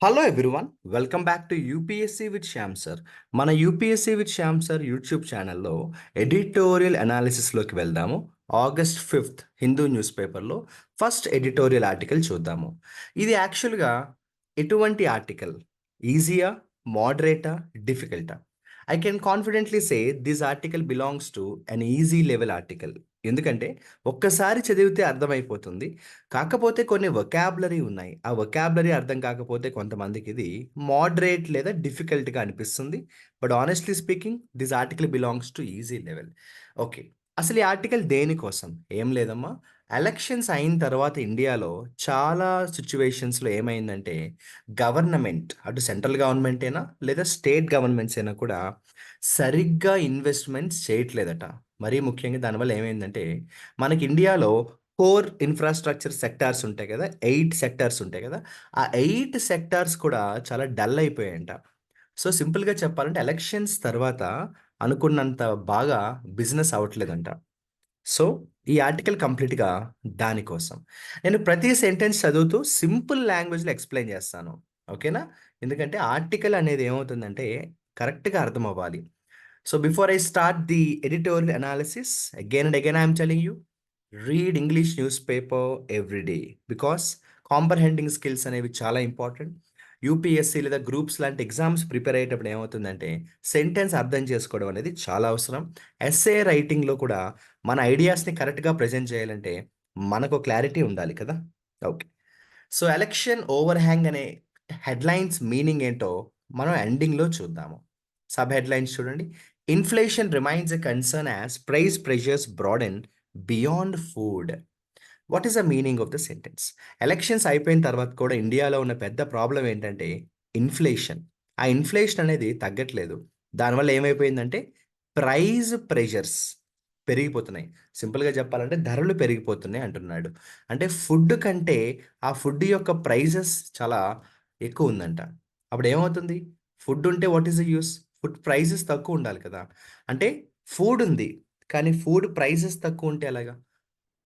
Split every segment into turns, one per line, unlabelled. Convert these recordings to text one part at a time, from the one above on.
Hello everyone, welcome back to UPSC with Shyam sir. మన UPSC with Shyam sir YouTube ఛానల్లో editorial అనాలిసిస్లోకి వెళ్దాము. August 5th Hindu news పేపర్లో first editorial article చూద్దాము. ఇది యాక్చువల్గా ఎటువంటి ఆర్టికల్? ఈజీయా, మోడరేటా, డిఫికల్టా? ఐ కెన్ కాన్ఫిడెంట్లీ say this article belongs to an easy level article. ఎందుకంటే ఒక్కసారి చదివితే అర్థమైపోతుంది. కాకపోతే కొన్ని వొకాబులరీ ఉన్నాయి. ఆ వొకాబులరీ అర్థం కాకపోతే కొంతమందికి ఇది మోడరేట్ లేదా డిఫికల్ట్‌గా అనిపిస్తుంది. But honestly speaking this article belongs to easy level. Okay. అసలు ఈ ఆర్టికల్ దేనికోసం? ఏం లేదమ్మా. ఎలక్షన్స్ అయిన తర్వాత ఇండియాలో చాలా సిట్యుయేషన్స్‌లో ఏమైందంటే గవర్నమెంట్ అటు సెంట్రల్ గవర్నమెంట్ అయినా లేదా స్టేట్ గవర్నమెంట్స్ అయినా కూడా సరిగ్గా ఇన్వెస్ట్‌మెంట్స్ చేయట్లేదట. మరీ ముఖ్యంగా దానివల్ల ఏమైందంటే మనకి ఇండియాలో కోర్ ఇన్‌ఫ్రాస్ట్రక్చర్ సెక్టార్స్ ఉంటాయి కదా! 8 సెక్టార్స్ ఉంటాయి కదా! ఆ 8 సెక్టార్స్ కూడా చాలా డల్ అయిపోయాయంట. సో, సింపుల్‌గా చెప్పాలంటే ఎలక్షన్స్ తర్వాత అనుకున్నంత బాగా బిజినెస్ అవ్వట్లేదంట. సో, ఈ ఆర్టికల్ కంప్లీట్‌గా దానికోసం. నేను ప్రతి సెంటెన్స్ చదువుతూ సింపుల్ లాంగ్వేజ్‌లో ఎక్స్‌ప్లెయిన్ చేస్తాను. ఓకేనా? ఎందుకంటే ఆర్టికల్ అనేది ఏమవుతుందంటే కరెక్ట్‌గా అర్థమవ్వాలి. So before I start the editorial analysis, again and again I am telling you, read English newspaper every day because comprehending skills అనేవి చాలా ఇంపార్టెంట్. యూపీఎస్సీ లేదా గ్రూప్స్ లాంటి ఎగ్జామ్స్ ప్రిపేర్ అయ్యేటప్పుడు ఏమవుతుందంటే సెంటెన్స్ అర్థం చేసుకోవడం అనేది చాలా అవసరం. ఎస్ఏ రైటింగ్లో కూడా మన ఐడియాస్ని కరెక్ట్గా ప్రజెంట్ చేయాలంటే మనకు క్లారిటీ ఉండాలి కదా. Okay. So election overhang అనే హెడ్లైన్స్ మీనింగ్ ఏంటో మనం ఎండింగ్లో చూద్దాము. సబ్ హెడ్లైన్స్ చూడండి. Inflation remains a concern as price pressures broaden beyond food. What is the meaning of the sentence? Elections అయిపోయిన తర్వాత కూడా ఇండియాలో ఉన్న పెద్ద ప్రాబ్లం ఏంటంటే ఇన్ఫ్లేషన్. ఆ ఇన్ఫ్లేషన్ అనేది తగ్గట్లేదు. దానివల్ల ఏమైపోయిందంటే ప్రైస్ ప్రెషర్స్ పెరిగిపోతున్నాయి. సింపుల్‌గా చెప్పాలంటే ధరలు పెరిగిపోతున్నాయి అంటున్నాడు. అంటే ఫుడ్ కంటే ఆ ఫుడ్ యొక్క ప్రైజెస్ చాలా ఎక్కువుందంట. అప్పుడేమవుతుంది? ఫుడ్ ఉంటే what is the use? Food prices తక్కువుండాలి కదా! అంటే ఫుడ్ ఉంది. కానీ ఫుడ్ ప్రైజెస్ తక్కువుంటే ఎలాగా?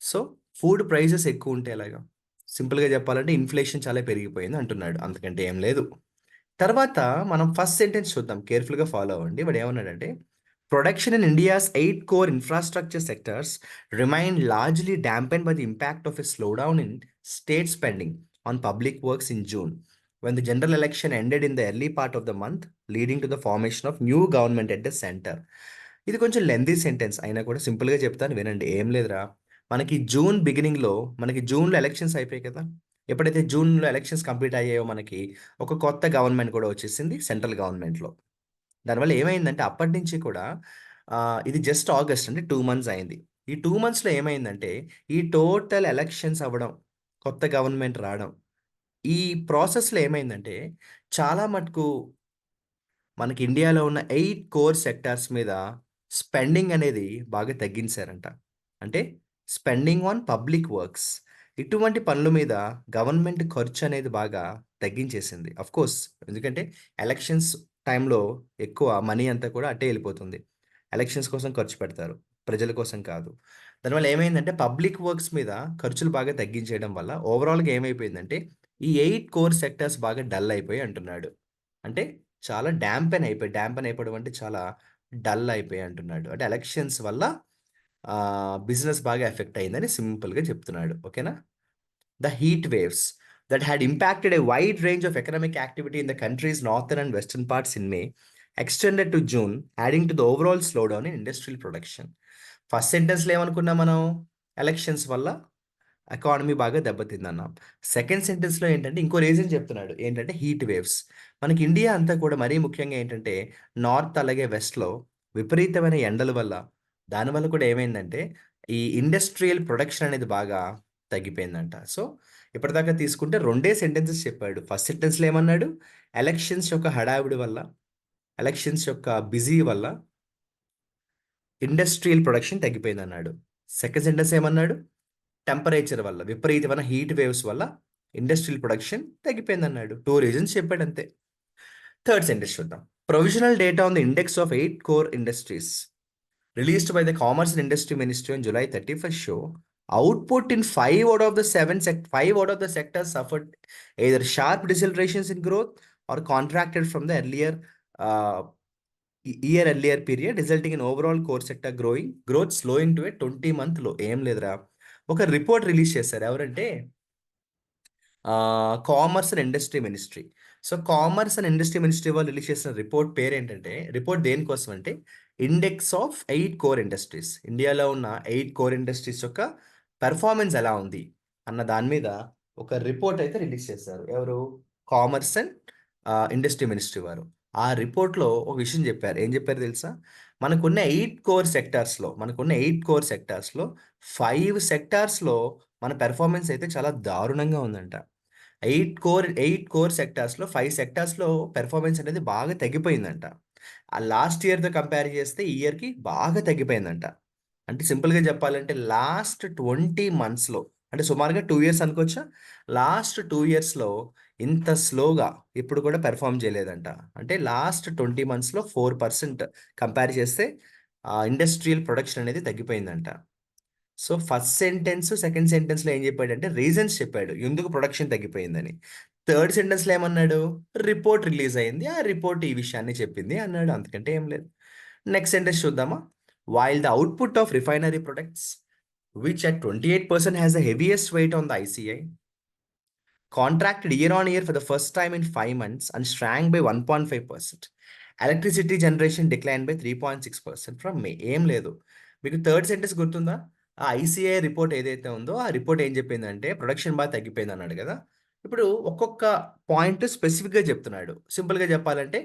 సో, ఫుడ్ ప్రైజెస్ ఎక్కువుంటే ఎలాగా? సింపుల్‌గా చెప్పాలంటే ఇన్ఫ్లేషన్ చాలా పెరిగిపోయింది అంటున్నాడు. అంతకంటే ఏం లేదు. తర్వాత మనం ఫస్ట్ సెంటెన్స్ చూద్దాం. కేర్‌ఫుల్‌గా ఫాలో అవ్వండి. వాడేమన్నాడంటే, "production in India's 8 core infrastructure sectors remain largely dampened by the impact of a slowdown in state spending on public works in June, when the general election ended in the early part of the month, leading to the formation of new government at the centre." ఇది కొంచెం lengthy sentence అయినా కూడా సింపుల్‌గా చెప్తాను వినండి. ఏం లేదురా, మనకి జూన్ బిగినింగ్‌లో మనకి జూన్‌లో ఎలక్షన్స్ అయిపోయాయి కదా! ఎప్పుడైతే జూన్‌లో ఎలక్షన్స్ కంప్లీట్ అయ్యాయో మనకి ఒక కొత్త గవర్నమెంట్ కూడా వచ్చేసింది సెంట్రల్ గవర్నమెంట్‌లో. దానివల్ల ఏమైందంటే అప్పటినుంచి కూడా ఇది జస్ట్ ఆగస్ట్ అంటే 2 మంత్స్ అయింది. ఈ 2 మంత్స్‌లో ఏమైందంటే ఈ టోటల్ ఎలక్షన్స్ అవ్వడం, కొత్త గవర్నమెంట్ రావడం, ఈ ప్రాసెస్‌లో ఏమైందంటే చాలా మటుకు మనకి ఇండియాలో ఉన్న 8 కోర్ సెక్టార్స్ మీద స్పెండింగ్ అనేది బాగా తగ్గించారంట. అంటే స్పెండింగ్ ఆన్ పబ్లిక్ వర్క్స్. ఇటువంటి పనుల మీద గవర్నమెంట్ ఖర్చు అనేది బాగా తగ్గించేసింది. ఆఫ్‌కోర్స్ ఎందుకంటే ఎలక్షన్స్ టైంలో ఎక్కువ మనీ అంతా కూడా అటే ఎళ్ళిపోతుంది. ఎలక్షన్స్ కోసం ఖర్చు పెడతారు. ప్రజల కోసం కాదు. దానివల్ల ఏమైందంటే పబ్లిక్ వర్క్స్ మీద ఖర్చులు బాగా తగ్గించేయడం వల్ల ఓవరాల్‌గా ఏమైపోయిందంటే ఈ 8 కోర్ సెక్టార్స్ బాగా డల్ అయిపోయాయి అంటున్నాడు. అంటే చాలా డాంపెన్ అయిపోవడం అంటే చాలా డల్ అయిపోయాయి అంటున్నాడు. అంటే ఎలక్షన్స్ వల్ల బిజినెస్ బాగా ఎఫెక్ట్ అయిందని సింపుల్‌గా చెప్తున్నాడు. ఓకేనా? The heat waves that had impacted a wide range of economic activity in the country's northern and western parts in May extended to June, adding to the overall slowdown in industrial production. First సెంటెన్స్‌లో ఏమనుకున్నాం మనం? Elections వల్ల economy బాగా దెబ్బతిందన్నాం. Second సెంటెన్స్‌లో ఏంటంటే ఇంకో reason చెప్తున్నాడు. ఏంటంటే heat waves. మనకి ఇండియా అంతా కూడా మరీ ముఖ్యంగా ఏంటంటే నార్త్ అలాగే వెస్ట్‌లో విపరీతమైన ఎండల వల్ల, దానివల్ల కూడా ఏమైందంటే ఈ ఇండస్ట్రియల్ ప్రొడక్షన్ అనేది బాగా తగ్గిపోయిందంట. సో, ఇప్పటిదాకా తీసుకుంటే రెండే సెంటెన్సెస్ చెప్పాడు. ఫస్ట్ సెంటెన్స్‌లో ఏమన్నాడు? ఎలక్షన్స్ యొక్క హడావిడి వల్ల, ఎలక్షన్స్ యొక్క బిజీ వల్ల ఇండస్ట్రియల్ ప్రొడక్షన్ తగ్గిపోయిందన్నాడు. సెకండ్ సెంటెన్స్ ఏమన్నాడు? టెంపరేచర్ వల్ల, విపరీతమైన హీట్ వేవ్స్ వల్ల ఇండస్ట్రియల్ ప్రొడక్షన్ తగ్గిపోయిందన్నాడు. 2 రీజన్స్ చెప్పాడంతే. థర్డ్ సెంటెన్స్ చూద్దాం. Provisional data on the index of 8 core industries released by the commerce and industry ministry on July 31st show Output in five out of the sectors suffered either sharp decelerations in growth or contracted from the uh, year earlier period, resulting in overall core sector growth slowing to a 20-month low. ఏం లేదురా, ఒక report release చేశారు. ఎవరంటే commerce and industry ministry. So commerce and industry ministry వాళ్ళు release చేసిన report పేరు ఏంటంటే, report దేనికోసం అంటే ఇండెక్స్ ఆఫ్ 8 కోర్ ఇండస్ట్రీస్, ఇండియాలో ఉన్న 8 కోర్ ఇండస్ట్రీస్ యొక్క పెర్ఫార్మెన్స్ ఎలా ఉంది అన్న దాని మీద ఒక రిపోర్ట్ అయితే రిలీజ్ చేశారు. ఎవరు? కామర్స్ అండ్ ఇండస్ట్రీ మినిస్ట్రీ వారు. ఆ రిపోర్ట్లో ఒక విషయం చెప్పారు. ఏం చెప్పారు తెలుసా? మనకున్న 8 కోర్ సెక్టార్స్లో 5 సెక్టార్స్లో మన పెర్ఫార్మెన్స్ అయితే చాలా దారుణంగా ఉందంట. 8 కోర్ సెక్టార్స్లో 5 సెక్టార్స్లో పెర్ఫార్మెన్స్ అనేది బాగా తగ్గిపోయిందంట. ఆ లాస్ట్ ఇయర్తో కంపేర్ చేస్తే ఈ ఇయర్కి బాగా తగ్గిపోయిందంట. అంటే సింపుల్గా చెప్పాలంటే లాస్ట్ 20 మంత్స్లో, అంటే సుమారుగా 2 ఇయర్స్ అనుకోవచ్చా, లాస్ట్ 2 ఇయర్స్లో ఇంత స్లోగా ఇప్పుడు కూడా పెర్ఫామ్ చేయలేదంట. అంటే లాస్ట్ 20 మంత్స్లో 4% కంపేర్ చేస్తే ఇండస్ట్రియల్ ప్రొడక్షన్ అనేది తగ్గిపోయిందంట. సో ఫస్ట్ సెంటెన్స్ సెకండ్ సెంటెన్స్లో ఏం చెప్పాడంటే రీజన్స్ చెప్పాడు ఎందుకు ప్రొడక్షన్ తగ్గిపోయిందని. థర్డ్ సెంటెన్స్లో ఏమన్నాడు? రిపోర్ట్ రిలీజ్ అయింది, ఆ రిపోర్ట్ ఈ విషయాన్ని చెప్పింది అన్నాడు. అంతకంటే ఏం లేదు. నెక్స్ట్ సెంటెన్స్ చూద్దామా? While the output of refinery products which at 28% has the heaviest weight on the ICI, contracted year on year for the first time in 5 months and shrank by 1.5%. Electricity generation declined by 3.6% from May. ఏం లేదు. మీకు third sentence గుర్తుందా? ఆ ICI report ఏదైతే ఉందో ఆ report ఏం చెప్పిందంటే ప్రొడక్షన్ బాగా తగ్గిపోయింది అన్నాడు కదా. ఇప్పుడు ఒక్కొక్క పాయింట్ స్పెసిఫిక్గా చెప్తున్నాడు. సింపుల్గా చెప్పాలంటే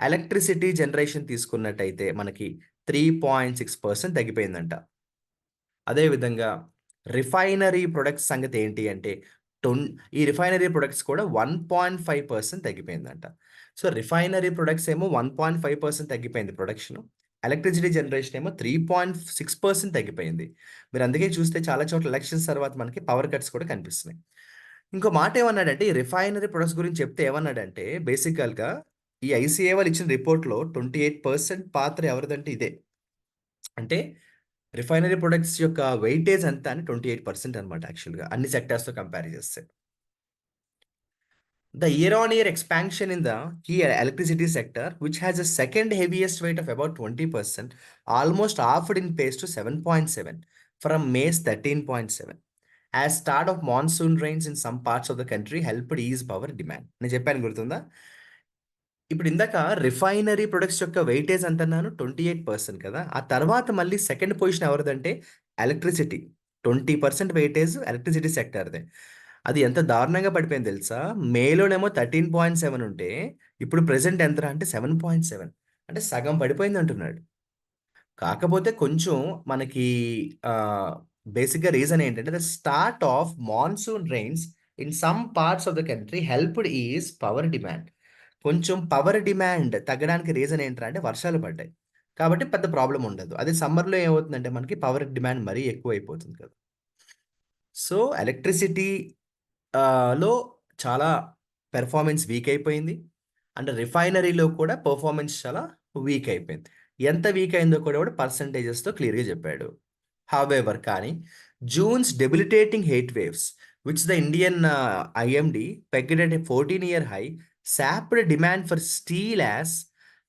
ఎలక్ట్రిసిటీ జనరేషన్ తీసుకున్నట్టయితే మనకి 3.6% తగ్గిపోయిందంట. అదేవిధంగా రిఫైనరీ ప్రొడక్ట్స్ సంగతి ఏంటి అంటే ఈ రిఫైనరీ ప్రొడక్ట్స్ కూడా 1.5% తగ్గిపోయిందంట. సో రిఫైనరీ ప్రొడక్ట్స్ ఏమో 1.5% తగ్గిపోయింది ప్రొడక్షన్, ఎలక్ట్రిసిటీ జనరేషన్ ఏమో 3.6% తగ్గిపోయింది. మీరు అందుకే చూస్తే చాలా చోట్ల ఎలక్షన్స్ తర్వాత మనకి పవర్ కట్స్ కూడా కనిపిస్తున్నాయి. ఇంకో మాట ఏమన్నాడంటే ఈ రిఫైనరీ ప్రొడక్ట్స్ గురించి చెప్తే ఏమన్నాడంటే బేసికల్గా ఈ ఐసీఏ వాళ్ళు ఇచ్చిన రిపోర్ట్లో 28% పాత్ర ఎవరిదంటే ఇదే. అంటే రిఫైనరీ ప్రొడక్ట్స్ యొక్క వెయిటేజ్ అంతా అని 28% అనమాట యాక్చువల్గా అన్ని సెక్టార్స్తో కంపేర్ చేస్తే. The year-on-year expansion in the key electricity sector, which has a second heaviest weight of about 20%, almost halved in pace to 7.7 from May's 13.7. As start of monsoon rains in some parts of the country helped ease power demand. నేను చెప్పాను గుర్తుందా? ఇప్పుడు ఇందాక refinery products యొక్క weightage అంటున్నాను 28% కదా. ఆ తర్వాత మళ్ళీ సెకండ్ పొజిషన్ ఎవరిదంటే ఎలక్ట్రిసిటీ. 20% వెయిటేజ్ ఎలక్ట్రిసిటీ సెక్టర్దే. అది ఎంత దారుణంగా పడిపోయింది తెలుసా? మేలోనేమో 13.7 ఉంటే ఇప్పుడు ప్రెసెంట్ ఎంత అంటే 7.7, అంటే సగం పడిపోయింది అంటున్నాడు. కాకపోతే కొంచెం మనకి బేసిక్గా రీజన్ ఏంటంటే the start of monsoon rains in some parts of the country helped is power demand. కొంచెం పవర్ డిమాండ్ తగ్గడానికి రీజన్ ఏంటంటే అంటే వర్షాలు పడ్డాయి కాబట్టి పెద్ద ప్రాబ్లం ఉండదు. అదే సమ్మర్లో ఏమవుతుందంటే మనకి పవర్ డిమాండ్ మరీ ఎక్కువ అయిపోతుంది కదా. సో ఎలక్ట్రిసిటీ లో చాలా పెర్ఫార్మెన్స్ వీక్ అయిపోయింది, అండ్ రిఫైనరీలో కూడా పెర్ఫార్మెన్స్ చాలా వీక్ అయిపోయింది. ఎంత వీక్ అయిందో కూడా పర్సంటేజెస్తో క్లియర్గా చెప్పాడు. హౌవెవర్ కానీ June's debilitating heat waves which the Indian IMD pegged at a 14-year high sapped demand for steel as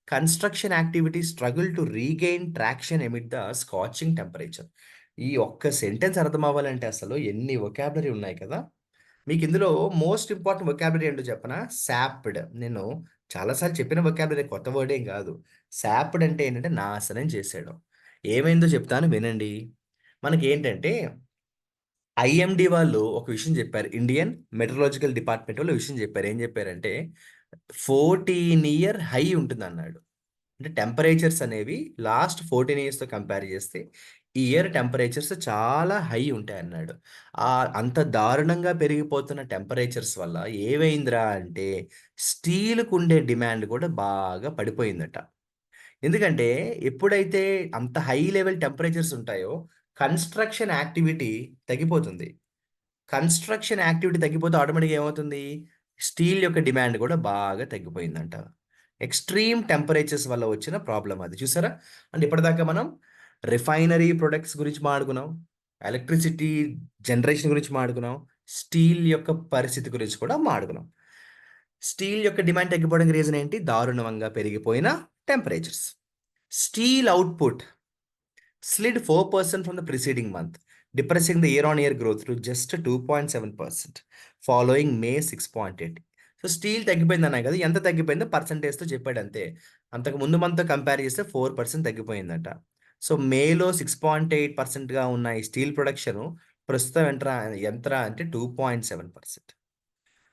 construction activities struggle to regain traction amid the scorching temperature. ఈ ఒక్క sentence అర్థం అవ్వాలంటే అసలు ఎన్ని వొకాబులరీ ఉన్నాయి కదా. మీకు ఇందులో మోస్ట్ ఇంపార్టెంట్ వొకాబులరీ ఏంటో చెప్పనా? సాప్డ్. నేను చాలాసార్లు చెప్పిన వొకాబులరీ, కొత్త వర్డ్ ఏం కాదు. సాప్డ్ అంటే ఏంటంటే నాశనం చేసాడు. ఏమైందో చెప్తాను వినండి. మనకి ఏంటంటే ఐఎండి వాళ్ళు ఒక విషయం చెప్పారు, ఇండియన్ మెట్రలాజికల్ డిపార్ట్మెంట్ వాళ్ళు విషయం చెప్పారు. ఏం చెప్పారంటే 14-year హై ఉంటుంది అన్నాడు. అంటే టెంపరేచర్స్ అనేవి లాస్ట్ 14 ఇయర్స్తో కంపేర్ చేస్తే ఈ ఇయర్ టెంపరేచర్స్ చాలా హై ఉంటాయి అన్నాడు. అంత దారుణంగా పెరిగిపోతున్న టెంపరేచర్స్ వల్ల ఏమైందిరా అంటే స్టీల్కు ఉండే డిమాండ్ కూడా బాగా పడిపోయిందట. ఎందుకంటే ఎప్పుడైతే అంత హై లెవెల్ టెంపరేచర్స్ ఉంటాయో కన్స్ట్రక్షన్ యాక్టివిటీ తగ్గిపోతుంది. కన్స్ట్రక్షన్ యాక్టివిటీ తగ్గిపోతే ఆటోమేటిక్గా ఏమవుతుంది? స్టీల్ యొక్క డిమాండ్ కూడా బాగా తగ్గిపోయిందంట. ఎక్స్ట్రీమ్ టెంపరేచర్స్ వల్ల వచ్చిన ప్రాబ్లం అది. చూసారా? అంటే ఇప్పటిదాకా మనం రిఫైనరీ ప్రొడక్ట్స్ గురించి మాట్లాడుకున్నాం, ఎలక్ట్రిసిటీ జనరేషన్ గురించి మాట్లాడుకున్నాం. స్టీల్ యొక్క పరిస్థితి గురించి కూడా మాట్లాడుకున్నాం. స్టీల్ యొక్క డిమాండ్ తగ్గిపోవడానికి రీజన్ ఏంటి? దారుణంగా పెరిగిపోయిన temperatures. Steel output slid 4% from the preceding month, depressing the year-on-year growth to just 2.7%, following May 6.8. So steel తగ్గిపోయింది అన్నాయి కదా, ఎంత తగ్గిపోయిందో పర్సంటేజ్తో చెప్పాడు అంతే. అంతకు ముందు మనతో కంపేర్ చేస్తే 4% తగ్గిపోయిందట. సో మేలో 6.8%గా ఉన్న ఈ స్టీల్ ప్రొడక్షన్ ప్రస్తుతం ఎంత అంటే 2.7%.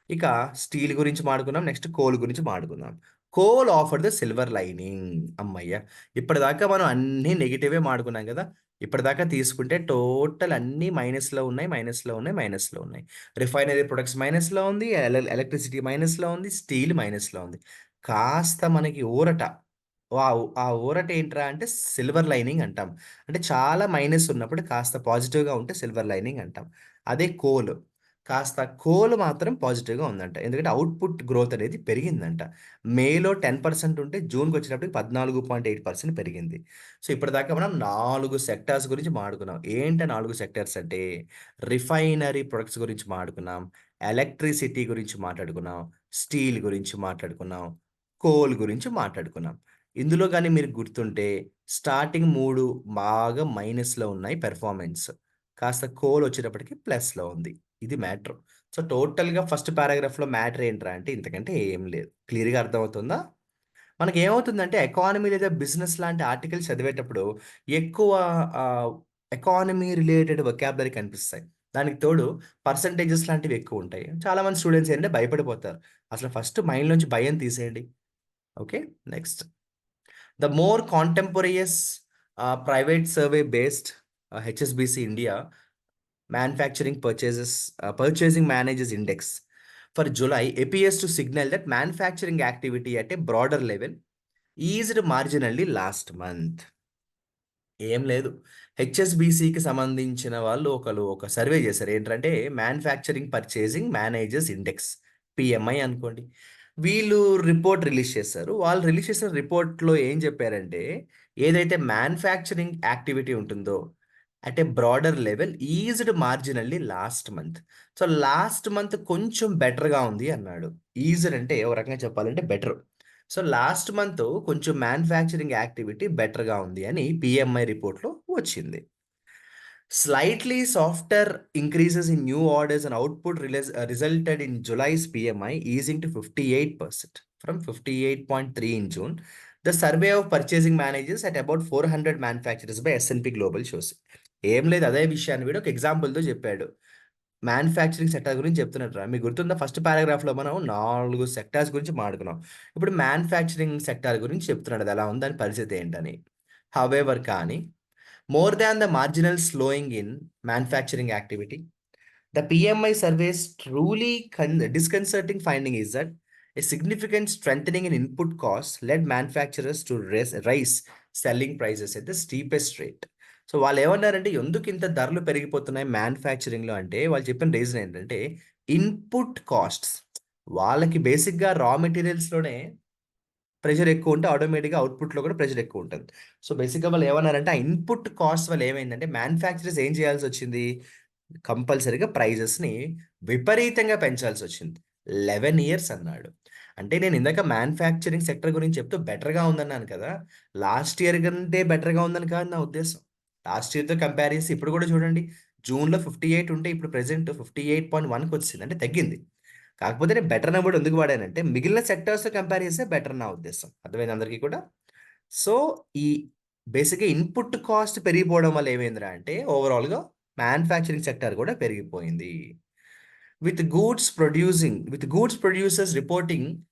ఇక స్టీల్ గురించి మాట్లాడుకున్నాం. నెక్స్ట్ కోల్ గురించి మాట్లాడుకుందాం. Coal offer the silver lining. అమ్మయ్య! ఇప్పటిదాకా మనం అన్నీ నెగెటివే మాట్లాడుకున్నాం కదా! ఇప్పటిదాకా తీసుకుంటే టోటల్ అన్నీ మైనస్‌లో ఉన్నాయి, మైనస్‌లో ఉన్నాయి, మైనస్‌లో ఉన్నాయి. రిఫైనరీ ప్రొడక్ట్స్ మైనస్‌లో ఉంది. ఎలక్ట్రిసిటీ మైనస్‌లో ఉంది. స్టీల్ మైనస్‌లో ఉంది. కాస్త మనకి ఊరట. ఆ ఊరట ఏంట్రా అంటే సిల్వర్ లైనింగ్ అంటాం. అంటే చాలా మైనస్ ఉన్నప్పుడు కాస్త పాజిటివ్‌గా ఉంటే సిల్వర్ లైనింగ్ అంటాం. అదే కోల్. కాస్త కోల్ మాత్రం పాజిటివ్‌గా ఉందంట. ఎందుకంటే అవుట్‌పుట్ గ్రోత్ అనేది పెరిగిందంట. మేలో 10% ఉంటే జూన్‌కొచ్చేటప్పటికి 14.8% పెరిగింది. సో, ఇప్పటిదాకా మనం 4 సెక్టార్స్ గురించి మాట్లాడుకున్నాం. ఏంటి 4 సెక్టార్స్ అంటే రిఫైనరీ ప్రొడక్ట్స్ గురించి మాట్లాడుకున్నాం. ఎలక్ట్రిసిటీ గురించి మాట్లాడుకున్నాం. స్టీల్ గురించి మాట్లాడుకున్నాం. కోల్ గురించి మాట్లాడుకున్నాం. ఇందులో గాని మీరు గుర్తుంటే స్టార్టింగ్ 3 బాగా మైనస్‌లో ఉన్నాయి పెర్ఫార్మన్స్. కాస్త కోల్ వచ్చేటప్పటికి ప్లస్‌లో ఉంది. ఇది మ్యాటర్. సో, టోటల్‌గా ఫస్ట్ పారాగ్రాఫ్‌లో మ్యాటర్ ఏంట్రా అంటే ఇంతకంటే ఏం లేదు. క్లియర్‌గా అర్థమవుతుందా? మనకేమవుతుందంటే ఎకానమీ లేదా బిజినెస్ లాంటి ఆర్టికల్స్ చదివేటప్పుడు ఎక్కువ ఆహ్, ఎకానమీ రిలేటెడ్ వొకాబులరీ కనిపిస్తాయి. దానికి తోడు పర్సెంటేజెస్ లాంటివి ఎక్కువుంటాయి. చాలామంది స్టూడెంట్స్ ఏంటంటే భయపడిపోతారు. అసలు ఫస్ట్ మైండ్‌లోంచి భయం తీసేయండి. Okay. Next. The more contemporaneous private survey based HSBC India Purchasing Managers Index for July appears to signal that manufacturing activity at a broader level eased marginally last month. ఏం లేదు. హెచ్ఎస్‌బీసీకి సంబంధించిన వాళ్ళు ఒక సర్వే చేశారు. ఏంటంటే manufacturing purchasing managers index PMI అనుకోండి. వీళ్ళు report release చేశారు. వాళ్ళు రిలీజ్ చేసిన రిపోర్ట్‌లో ఏం చెప్పారంటే, ఏదైతే మ్యానుఫ్యాక్చరింగ్ యాక్టివిటీ ఉంటుందో at a broader level eased marginally last month. So, last month కొంచెం బెటర్‌గా ఉంది అన్నాడు. ఈజ్డ్ అంటే ఓ రకంగా చెప్పాలంటే బెటర్. సో, లాస్ట్ మంత్ కొంచెం మ్యానుఫ్యాక్చరింగ్ యాక్టివిటీ బెటర్‌గా ఉంది అని పీఎంఐ రిపోర్ట్‌లో వచ్చింది. Slightly softer increases in new orders and output resulted in July's PMI easing to 58% from 58.3 in June. The survey of purchasing managers at about 400 manufacturers by S&P Global shows. ఏం లేదు, అదే విషయాన్ని వీడు ఒక ఎగ్జాంపుల్‌తో చెప్పాడు. మ్యానుఫ్యాక్చరింగ్ సెక్టార్ గురించి చెప్తున్నట్రా. మీకు గుర్తుందా ఫస్ట్ పారాగ్రాఫ్‌లో మనం 4 సెక్టార్స్ గురించి మాట్లాడుకున్నాం. ఇప్పుడు మ్యానుఫ్యాక్చరింగ్ సెక్టార్ గురించి చెప్తున్నాడు. అది ఎలా ఉంది? దాని పరిస్థితి ఏంటని. హౌవెవర్ కానీ more than the marginal slowing in manufacturing activity, the PMI survey's truly disconcerting finding is that a significant strengthening in input costs led manufacturers to rise selling prices at the steepest rate. So వాళ్ళు ఏమన్నారంటే ఎందుకు ఇంత ధరలు పెరిగిపోతున్నాయి మ్యానుఫ్యాక్చరింగ్‌లో అంటే వాళ్ళు చెప్పిన reason ఏంటంటే ఇన్పుట్ కాస్ట్స్. వాళ్ళకి బేసిక్‌గా రా మెటీరియల్స్‌లోనే ప్రెషర్ ఎక్కువుంటే ఆటోమేటిక్‌గా అవుట్‌పుట్‌లో కూడా ప్రెషర్ ఎక్కువుంటది. సో, బేసిక్‌గా వాళ్ళు ఏమన్నారంటే, ఆ ఇన్పుట్ కాస్ట్ వల్ల ఏమైందంటే మ్యానుఫ్యాక్చరర్స్ ఏం చేయాల్సొచ్చింది? కంపల్సరీగా ప్రైజెస్‌ని విపరీతంగా పెంచాల్సొచ్చింది. 11 ఇయర్స్ అన్నాడు. అంటే నేను ఇందాక మ్యానుఫ్యాక్చరింగ్ సెక్టర్ గురించి చెప్తూ బెటర్‌గా ఉందన్నాను కదా! లాస్ట్ ఇయర్ కంటే బెటర్‌గా ఉందని కాదు నా ఉద్దేశ్యం. లాస్ట్ ఇయర్‌తో కంపేర్ చేసి ఇప్పుడు కూడా చూడండి. జూన్‌లో 58 ఉంటే ఇప్పుడు ప్రెజెంట్ 58.1కొచ్చేసింది. అంటే తగ్గింది. కాకపోతే నేను బెటర్ అన్న వర్డ్ ఎందుకు వాడానంటే, మిగిలిన సెక్టార్స్‌తో కంపేర్ చేస్తే బెటర్ నా ఉద్దేశం. అర్థమైందా అందరికీ కూడా? సో, ఈ బేసిక్‌గా ఇన్పుట్ కాస్ట్ పెరిగిపోవడం వల్ల ఏమైందిరా అంటే, ఓవరాల్‌గా మ్యానుఫ్యాక్చరింగ్ సెక్టార్ కూడా పెరిగిపోయింది. With goods producers reporting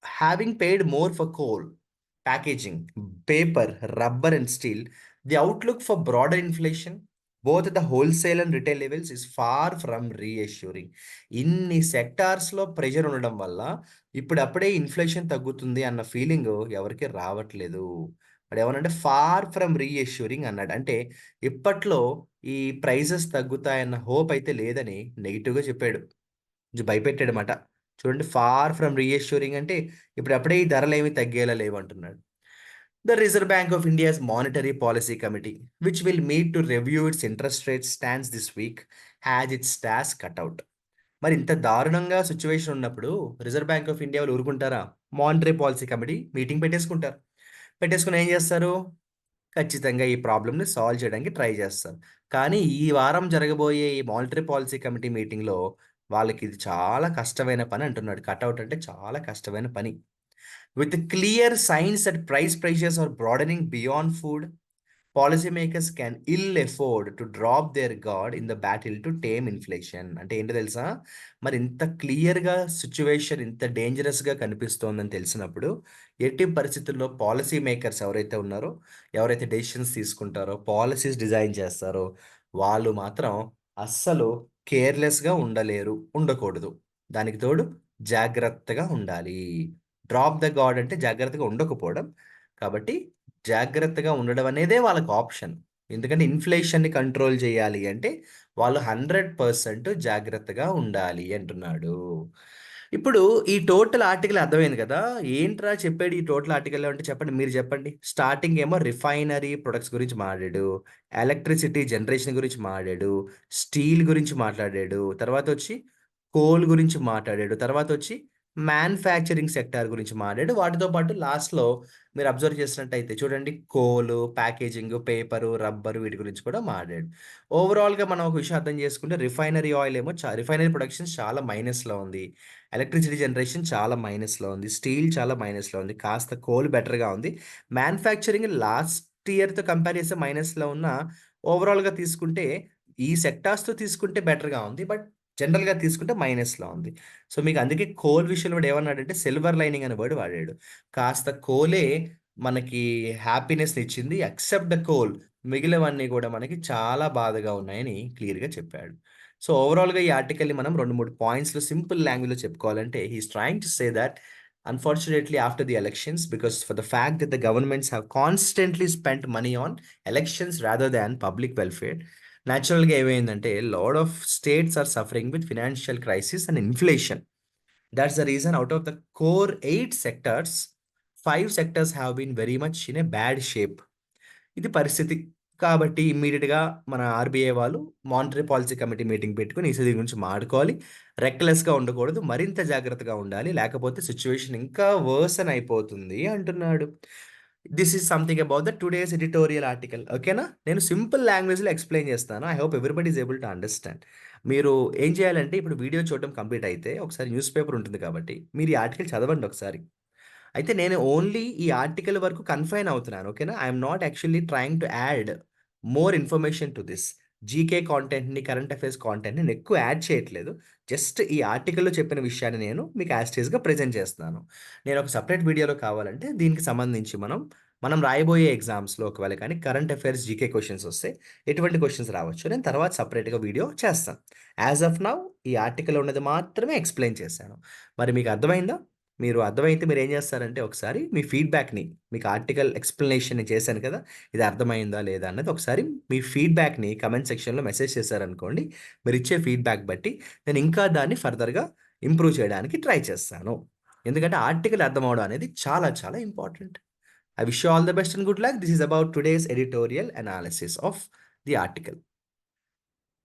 having paid more for coal, packaging, paper, rubber, and steel, the outlook for broader inflation, both at the wholesale and retail levels, is far from reassuring. ఇన్ని సెక్టార్స్‌లో pressure ఉండడం వల్ల ఇప్పుడప్పుడే inflation తగ్గుతుంది అన్న feeling ఎవరికీ రావట్లేదు. వాడేమన్నాడంటే far from reassuring అన్నాడు. అంటే ఇప్పట్లో ఈ ప్రైజెస్ తగ్గుతాయన్న హోప్ అయితే లేదని నెగెటివ్‌గా చెప్పాడు. కొంచెం భయపెట్టాడమాట. చూడండి, ఫార్ ఫ్రమ్ రీఅష్యూరింగ్ అంటే ఇప్పుడప్పుడే ఈ ధరలేమి తగ్గేలా లేవంటున్నాడు. The Reserve Bank of India's Monetary Policy Committee, which will meet to review its interest rate stance this week, has its task cut out. మరి ఇంత దారుణంగా సిచ్యువేషన్ ఉన్నప్పుడు రిజర్వ్ బ్యాంక్ ఆఫ్ ఇండియా వాళ్ళు ఊరుకుంటారా? Monetary policy committee meeting పెట్టేసుకుంటారు. పెట్టేసుకుని ఏం చేస్తారు? ఖచ్చితంగా ఈ ప్రాబ్లమ్‌ని సాల్వ్ చేయడానికి ట్రై చేస్తారు. కానీ ఈ వారం జరగబోయే ఈ మానిటరీ పాలసీ కమిటీ మీటింగ్‌లో వాళ్ళకి ఇది చాలా కష్టమైన పని అంటున్నాడు. కటౌట్ అంటే చాలా కష్టమైన పని. With clear science that price pressures are broadening beyond food, policymakers can ill afford to drop their guard in the battle to tame inflation. అంటే ఏంటో తెలుసా? మరి ఇంత క్లియర్‌గా సిట్యుయేషన్ ఇంత డేంజరస్‌గా కనిపిస్తోందని తెలిసినప్పుడు, ఎట్టి పరిస్థితుల్లో పాలిసీ మేకర్స్ ఎవరైతే ఉన్నారో, ఎవరైతే డెసిషన్స్ తీసుకుంటారో, పాలిసీస్ డిజైన్ చేస్తారో, వాళ్ళు మాత్రం అస్సలు కేర్‌లెస్‌గా ఉండకూడదు. దానికి తోడు జాగ్రత్తగా ఉండాలి. డ్రాప్ ద గార్డ్ అంటే జాగ్రత్తగా ఉండకపోవడం. కాబట్టి జాగ్రత్తగా ఉండడం అనేదే వాళ్ళకి ఆప్షన్. ఎందుకంటే ఇన్‌ఫ్లేషన్‌ని కంట్రోల్ చేయాలి అంటే వాళ్ళు 100% జాగ్రత్తగా ఉండాలి అంటున్నాడు. ఇప్పుడు ఈ టోటల్ ఆర్టికల్ అర్థమైంది కదా! ఏంట్రా చెప్పాడు ఈ టోటల్ ఆర్టికల్‌లో అంటే చెప్పండి మీరు చెప్పండి. స్టార్టింగ్ ఏమో రిఫైనరీ ప్రొడక్ట్స్ గురించి మాట్లాడాడు. ఎలక్ట్రిసిటీ జనరేషన్ గురించి మాట్లాడాడు. స్టీల్ గురించి మాట్లాడాడు. తర్వాతొచ్చి కోల్ గురించి మాట్లాడాడు. తర్వాతొచ్చి మ్యానుఫ్యాక్చరింగ్ సెక్టార్ గురించి మాట్లాడాడు. వాటితో పాటు లాస్ట్‌లో మీరు అబ్జర్వ్ చేసినట్టయితే చూడండి కోలు, ప్యాకేజింగు, పేపరు, రబ్బరు వీటి గురించి కూడా మాట్లాడాడు. ఓవరాల్‌గా మనం ఒక విషయం అర్థం చేసుకుంటే రిఫైనరీ ఆయిల్ ఏమో రిఫైనరీ ప్రొడక్షన్ చాలా మైనస్‌లో ఉంది. ఎలక్ట్రిసిటీ జనరేషన్ చాలా మైనస్‌లో ఉంది. స్టీల్ చాలా మైనస్‌లో ఉంది. కాస్త కోల్ బెటర్‌గా ఉంది. మ్యానుఫ్యాక్చరింగ్ లాస్ట్ ఇయర్‌తో కంపేర్ చేస్తే మైనస్‌లో ఉన్న ఓవరాల్‌గా తీసుకుంటే ఈ సెక్టార్స్‌తో తీసుకుంటే బెటర్‌గా ఉంది. బట్ జనరల్‌గా తీసుకుంటే మైనస్‌లో ఉంది. సో, మీకు అందుకే కోల్ విషయంలో వాడు ఏమన్నాడంటే సిల్వర్ లైనింగ్ అనే వర్డ్ వాడాడు. కాస్త కోలే మనకి హ్యాపీనెస్‌నిచ్చింది. ఎక్సెప్ట్ ద కోల్ మిగిలినవన్నీ గూడా మనకి చాలా బాధగా ఉన్నాయని క్లియర్‌గా చెప్పాడు. సో, ఓవరాల్‌గా ఈ ఆర్టికల్‌ని మనం 2, 3 పాయింట్స్‌లో సింపుల్ లాంగ్వేజ్‌లో చెప్పుకోవాలంటే he is trying to say that unfortunately after the elections because for the fact that the governments have constantly spent money on elections rather than public welfare. నేచురల్‌గా ఏమైందంటే lot of states are suffering with financial crisis and inflation. That's the reason out of the core 8 sectors, 5 sectors have been very much in a bad shape. ఇది పరిస్థితి. కాబట్టి ఇమ్మీడియేట్‌గా మన RBI వాళ్ళు monetary policy committee meeting పెట్టుకొని దీని గురించి మాట్లాడుకోవాలి. రెక్‌లెస్‌గా ఉండకూడదు. మరింత జాగ్రత్తగా ఉండాలి. లేకపోతే సిట్యుయేషన్ ఇంకా వర్సెన్ అయిపోతుంది అంటున్నాడు. This is something about the today's editorial article. ఓకేనా? నేను సింపుల్ లాంగ్వేజ్‌లో ఎక్స్‌ప్లెయిన్ చేస్తాను. I hope everybody is able to understand. మీరు ఏం చేయాలంటే ఇప్పుడు వీడియో చూడడం కంప్లీట్ అయితే ఒకసారి న్యూస్ పేపర్ ఉంటుంది కాబట్టి మీరు ఈ ఆర్టికల్ చదవండి ఒకసారి. అయితే నేను ఓన్లీ ఈ ఆర్టికల్ వరకు కన్‌ఫైన్ అవుతున్నాను. ఓకేనా? I am not actually trying to add more information to this. GK కాంటెంట్‌ని, కరెంట్ అఫైర్స్ కాంటెంట్‌ని నేను ఎక్కువ యాడ్ చేయట్లేదు. జస్ట్ ఈ ఆర్టికల్‌లో చెప్పిన విషయాన్ని నేను మీకు యాజ్ ఇట్ ఈస్‌గా ప్రెజెంట్ చేస్తున్నాను. నేను ఒక సెపరేట్ వీడియోలో కావాలంటే దీనికి సంబంధించి మనం రాయబోయే ఎగ్జామ్స్‌లో ఒకవేళ కానీ కరెంట్ అఫైర్స్, జీకే క్వెషన్స్ వస్తే ఎటువంటి క్వెషన్స్ రావచ్చు నేను తర్వాత సెపరేట్‌గా వీడియో చేస్తాను. యాస్ ఆఫ్ నౌ ఈ ఆర్టికల్‌లో ఉన్నది మాత్రమే ఎక్స్‌ప్లెయిన్ చేశాను. మరి మీకు అర్థమైందా? మీరు అర్థమైతే మీరేం జేస్తారంటే ఒకసారి మీ ఫీడ్‌బ్యాక్‌ని మీకు ఆర్టికల్ ఎక్స్‌ప్లనేషన్ నేను చేశాను కదా! ఇది అర్థమైందా? లేదా? అన్నది ఒకసారి మీ ఫీడ్‌బ్యాక్‌ని కామెంట్ సెక్షన్‌లో మెసేజ్ చేశారనుకోండి. మీరిచ్చే ఫీడ్‌బ్యాక్ బట్టి నేను ఇంకా దాన్ని ఫర్దర్‌గా ఇంప్రూవ్ చేయడానికి ట్రై చేస్తాను. ఎందుకంటే ఆర్టికల్ అర్థం అవ్వడం అనేది చాలా చాలా important. I wish you all the best and good luck. This is about today's editorial analysis of the article.